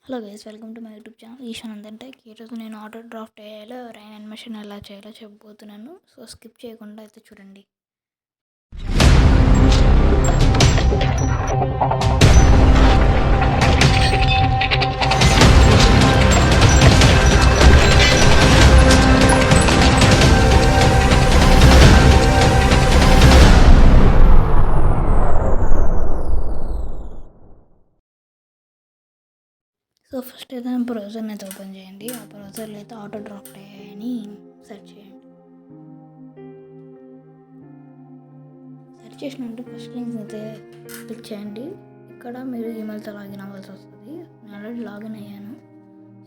Hello guys, welcome to my YouTube channel Ishan tech. ఈరోజు నేను auto draft అయ్యేలో rain animation ఎలా చేయాలో చెప్పబోతున్నాను. సో స్కిప్ చేయకుండా అయితే చూడండి. సో ఫస్ట్ ఏదైనా బ్రౌజర్ని అయితే ఓపెన్ చేయండి. ఆ బ్రౌజర్లో అయితే ఆటో డ్రాఫ్ట్ అయ్యాయని సెర్చ్ చేయండి. సెర్చ్ చేసినట్టు ఫస్ట్ లింక్స్ అయితే క్లిక్ చేయండి. ఇక్కడ మీరు ఈమెయిల్తో లాగిన్ అవ్వాల్సి వస్తుంది. నేను ఆల్రెడీ లాగిన్ అయ్యాను.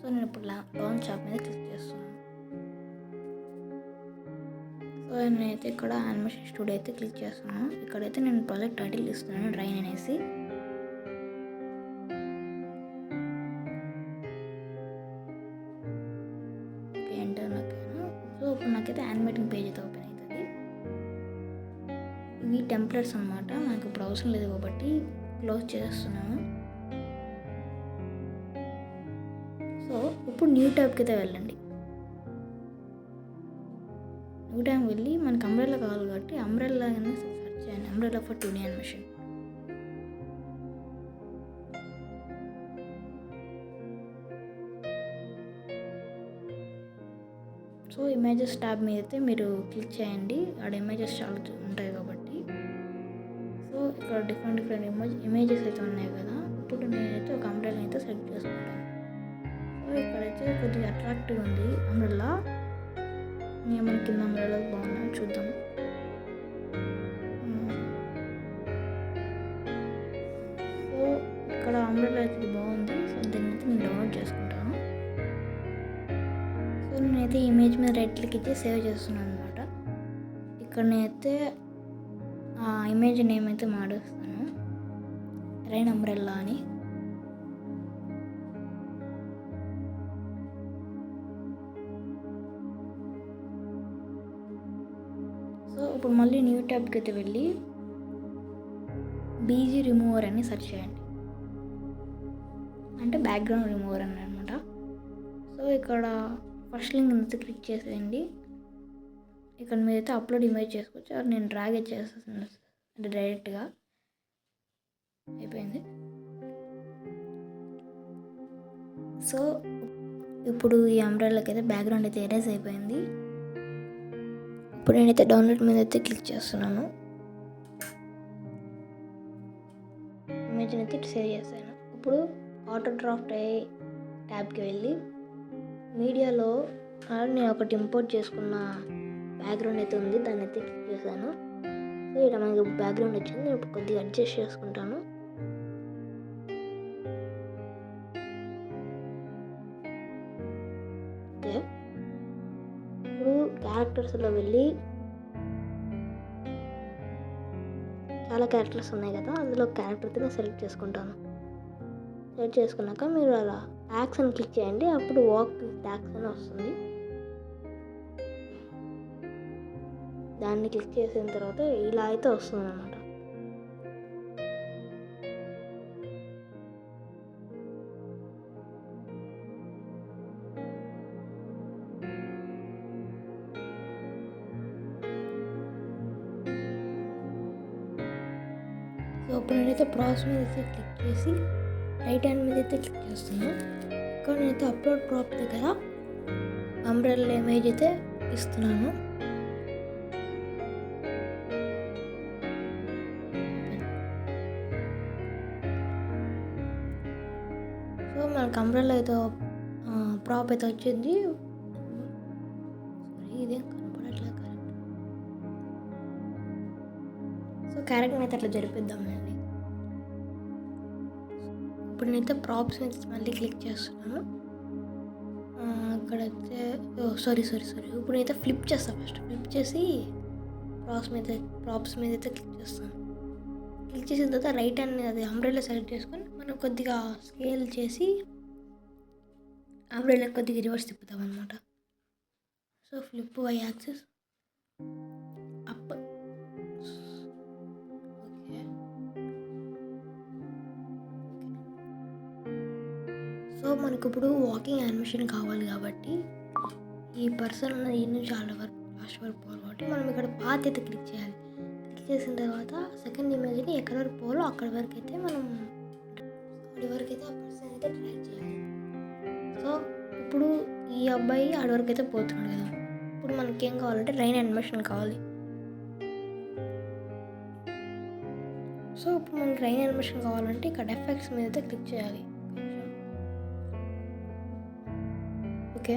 సో నేను ఇప్పుడు లాంచ్ యాప్ మీద క్లిక్ చేస్తున్నాను. సో నేనైతే ఇక్కడ యానిమేషన్ స్టూడియో అయితే క్లిక్ చేస్తున్నాను. ఇక్కడైతే నేను ప్రాజెక్ట్ టైటిల్ ఇస్తున్నాను, రైన్ అనేసి. ఎంటర్ నొక్కాను. సో ఇప్పుడు నాకైతే యానిమేటింగ్ పేజ్ అయితే ఓపెన్ అవుతుంది. ఇవి టెంప్లెట్స్ అనమాట. నాకు ఇప్పుడు అవసరం లేదు కాబట్టి క్లోజ్ చేస్తున్నాను. సో ఇప్పుడు న్యూ ట్యాబ్కి అయితే వెళ్ళండి. న్యూ ట్యాబ్ వెళ్ళి మనకి అంబ్రెల్లా కావాలి కాబట్టి అంబ్రెల్లా సెర్చ్ చేయండి. Umbrella for 2D animation. So images tab మీద అయితే మీరు క్లిక్ చేయండి. ఆడ ఇమేజెస్ చాలా ఉంటాయి కాబట్టి. సో ఇక్కడ డిఫరెంట్ ఇమేజెస్ అయితే ఉన్నాయి కదా. ఇప్పుడు నేనైతే ఒక అంబ్రెల్లా అయితే సెలెక్ట్ చేసుకుంటాను. సో ఇక్కడైతే కొద్దిగా అట్రాక్టివ్ ఉంది అంబ్రెల్లా. మన కింద అంబ్రెల్లా బాగున్నాయి, చూద్దాం. సో ఇక్కడ అంబ్రెల్లా అయితే బాగుంది. సో దీన్ని అయితే నేను డౌన్లోడ్ చేసుకుంటాను. సో నేనైతే ఇమేజ్ మీద రైట్ క్లిక్ ఇచ్చి సేవ్ చేస్తున్నాను అనమాట. ఇక్కడ నేనైతే ఆ ఇమేజ్ నేమ్ అయితే మారుస్తాను, రైన్ అంబ్రెల్లా అని. సో ఇప్పుడు మళ్ళీ న్యూ ట్యాబ్కి అయితే వెళ్ళి బీజీ రిమూవర్ అని సెర్చ్ చేయండి. అంటే బ్యాక్గ్రౌండ్ రిమూవర్ అని అనమాట. సో ఇక్కడ ఫస్ట్ లింక్ అయితే క్లిక్ చేసేయండి. ఇక్కడ మీరైతే అప్లోడ్ ఇమేజ్ చేసుకోవచ్చు. అది నేను డ్రాగ్ చేసేస్తాను అంటే డైరెక్ట్గా అయిపోయింది. సో ఇప్పుడు ఈ అంబ్రెల్లాకి అయితే బ్యాక్గ్రౌండ్ అయితే ఎరేజ్ అయిపోయింది. ఇప్పుడు నేనైతే డౌన్లోడ్ మీద అయితే క్లిక్ చేస్తున్నాను. ఇమేజ్ని అయితే సేవ్ చేశాను. ఇప్పుడు ఆటో డ్రాఫ్ట్ అయ్యే ట్యాబ్కి వెళ్ళి మీడియాలో నేను ఒకటి ఇంపోర్ట్ చేసుకున్న బ్యాక్గ్రౌండ్ అయితే ఉంది, దాన్ని అయితే క్లిక్ చేశాను. సో ఇక్కడ మనకి బ్యాక్గ్రౌండ్ వచ్చింది. నేను ఇప్పుడు కొద్దిగా అడ్జస్ట్ చేసుకుంటాను. ఓకే, ఇప్పుడు క్యారెక్టర్స్లో వెళ్ళి చాలా క్యారెక్టర్స్ ఉన్నాయి కదా, అందులో క్యారెక్టర్ అయితే నేను సెలెక్ట్ చేసుకుంటాను. సెలెక్ట్ చేసుకున్నాక మీరు అలా ట్యాక్స్ అని క్లిక్ చేయండి. అప్పుడు వాక్ విత్ ట్యాక్స్ అని వస్తుంది. దాన్ని క్లిక్ చేసిన తర్వాత ఇలా అయితే వస్తుంది అన్నమాట. సో ఇప్పుడు నేనైతే ప్రాసెస్ మీద అయితే క్లిక్ చేసి రైట్ హ్యాండ్ మీద అయితే క్లిక్ చేస్తున్నాను. ఇక్కడ నేనైతే అప్లోడ్ క్రాప్ దగ్గర అంబ్రెల్లా ఇమేజ్ అయితే ఇస్తున్నాను. సో మనకు అంబ్రెల్లా అయితే ప్రాప్ అయితే వచ్చింది. ఇదేం కనపడట్లేదు కరెక్ట్. సో క్యారెక్టర్ అయితే అట్లా జరిపిద్దామండి. ఇప్పుడు నేనైతే ప్రాప్స్ మళ్ళీ క్లిక్ చేస్తున్నాను. అక్కడైతే సారీ ఇప్పుడు నేనైతే ఫ్లిప్ చేస్తాను. ఫస్ట్ ఫ్లిప్ చేసి ప్రాప్స్ మీద అయితే క్లిక్ చేస్తాను. క్లిక్ చేసిన తర్వాత రైట్ హ్యాండ్ అది అంబ్రెల్లా సెలెక్ట్ చేసుకొని మనం కొద్దిగా స్కేల్ చేసి అంబ్రెల్లా కొద్దిగా రివర్స్ తిప్పుతాం అనమాట. So flip Y axis up. Okay, so so మనకి ఇప్పుడు వాకింగ్ యానిమేషన్ కావాలి కాబట్టి ఈ పర్సన్ ఈ నుంచి చాలా వరకు లాస్ట్ వరకు పోవాలి కాబట్టి మనం ఇక్కడ పాత్ అయితే క్లిక్ చేయాలి. క్లిక్ చేసిన తర్వాత సెకండ్ ఇమేజ్ని ఎక్కడి వరకు పోవాలో అక్కడి వరకు అయితే మనం అక్కడి వరకు అయితే ఆ పర్సన్ అయితే ట్రాక్ చేయాలి. సో ఇప్పుడు ఈ అబ్బాయి ఆడి వరకు అయితే పోతున్నాడు కదా. ఇప్పుడు మనకి ఏం కావాలంటే రైన్ యానిమేషన్ కావాలి. సో ఇప్పుడు మనకి రైన్ యానిమేషన్ కావాలంటే ఇక్కడ ఎఫెక్ట్స్ మీద అయితే క్లిక్ చేయాలి. ఓకే,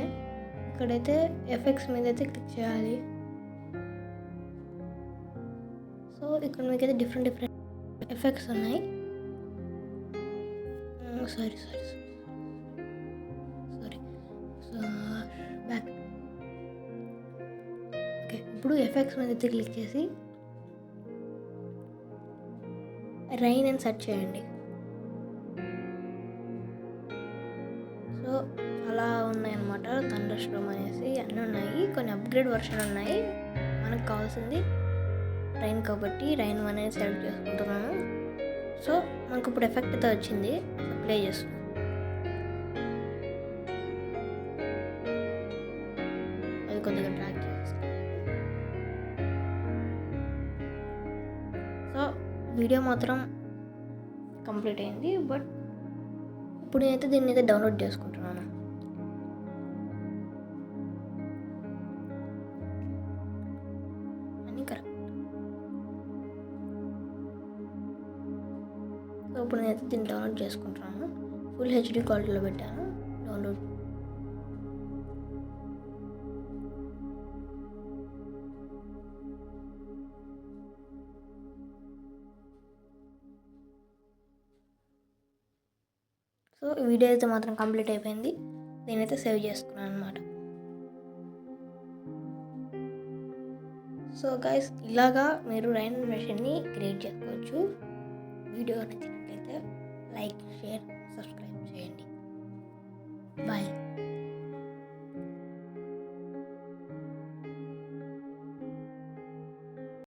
ఇక్కడైతే ఎఫెక్ట్స్ మీద అయితే క్లిక్ చేయాలి. సో ఇక్కడ మీకైతే డిఫరెంట్ ఎఫెక్ట్స్ ఉన్నాయి. Sorry back. ఓకే, ఇప్పుడు ఎఫెక్ట్స్ మీద అయితే క్లిక్ చేసి రైన్ అని సెర్చ్ చేయండి. సో చాలా ఉన్నాయన్నమాట. థండర్ స్టార్మ్ అనేసి అన్నీ ఉన్నాయి. కొన్ని అప్గ్రేడ్ వర్షన్ ఉన్నాయి. మనకు కావాల్సింది రైన్ కాబట్టి రైన్ అనేది సెలెక్ట్ చేసుకుంటున్నాను. సో మనకు ఇప్పుడు ఎఫెక్ట్ అయితే వచ్చింది. ప్లే చేస్తున్నాను. అది కొద్దిగా ట్రాక్ చేస్తాను. సో వీడియో మాత్రం కంప్లీట్ అయింది. బట్ ఇప్పుడు నేనైతే దీన్ని అయితే డౌన్లోడ్ చేసుకుంటున్నాను. అని కరెక్ట్. సో ఇప్పుడు నేనైతే దీన్ని డౌన్లోడ్ చేసుకుంటున్నాను. ఫుల్ హెచ్డి క్వాలిటీలో పెట్టాను డౌన్లోడ్. సో ఈ వీడియో అయితే మాత్రం కంప్లీట్ అయిపోయింది. నేనైతే సేవ్ చేసుకున్నాను అనమాట. సో గైస్, ఇలాగా మీరు రైన్ యానిమేషన్ని క్రియేట్ చేసుకోవచ్చు. వీడియో నచ్చినట్లయితే లైక్, షేర్, సబ్స్క్రైబ్ చేయండి. బాయ్.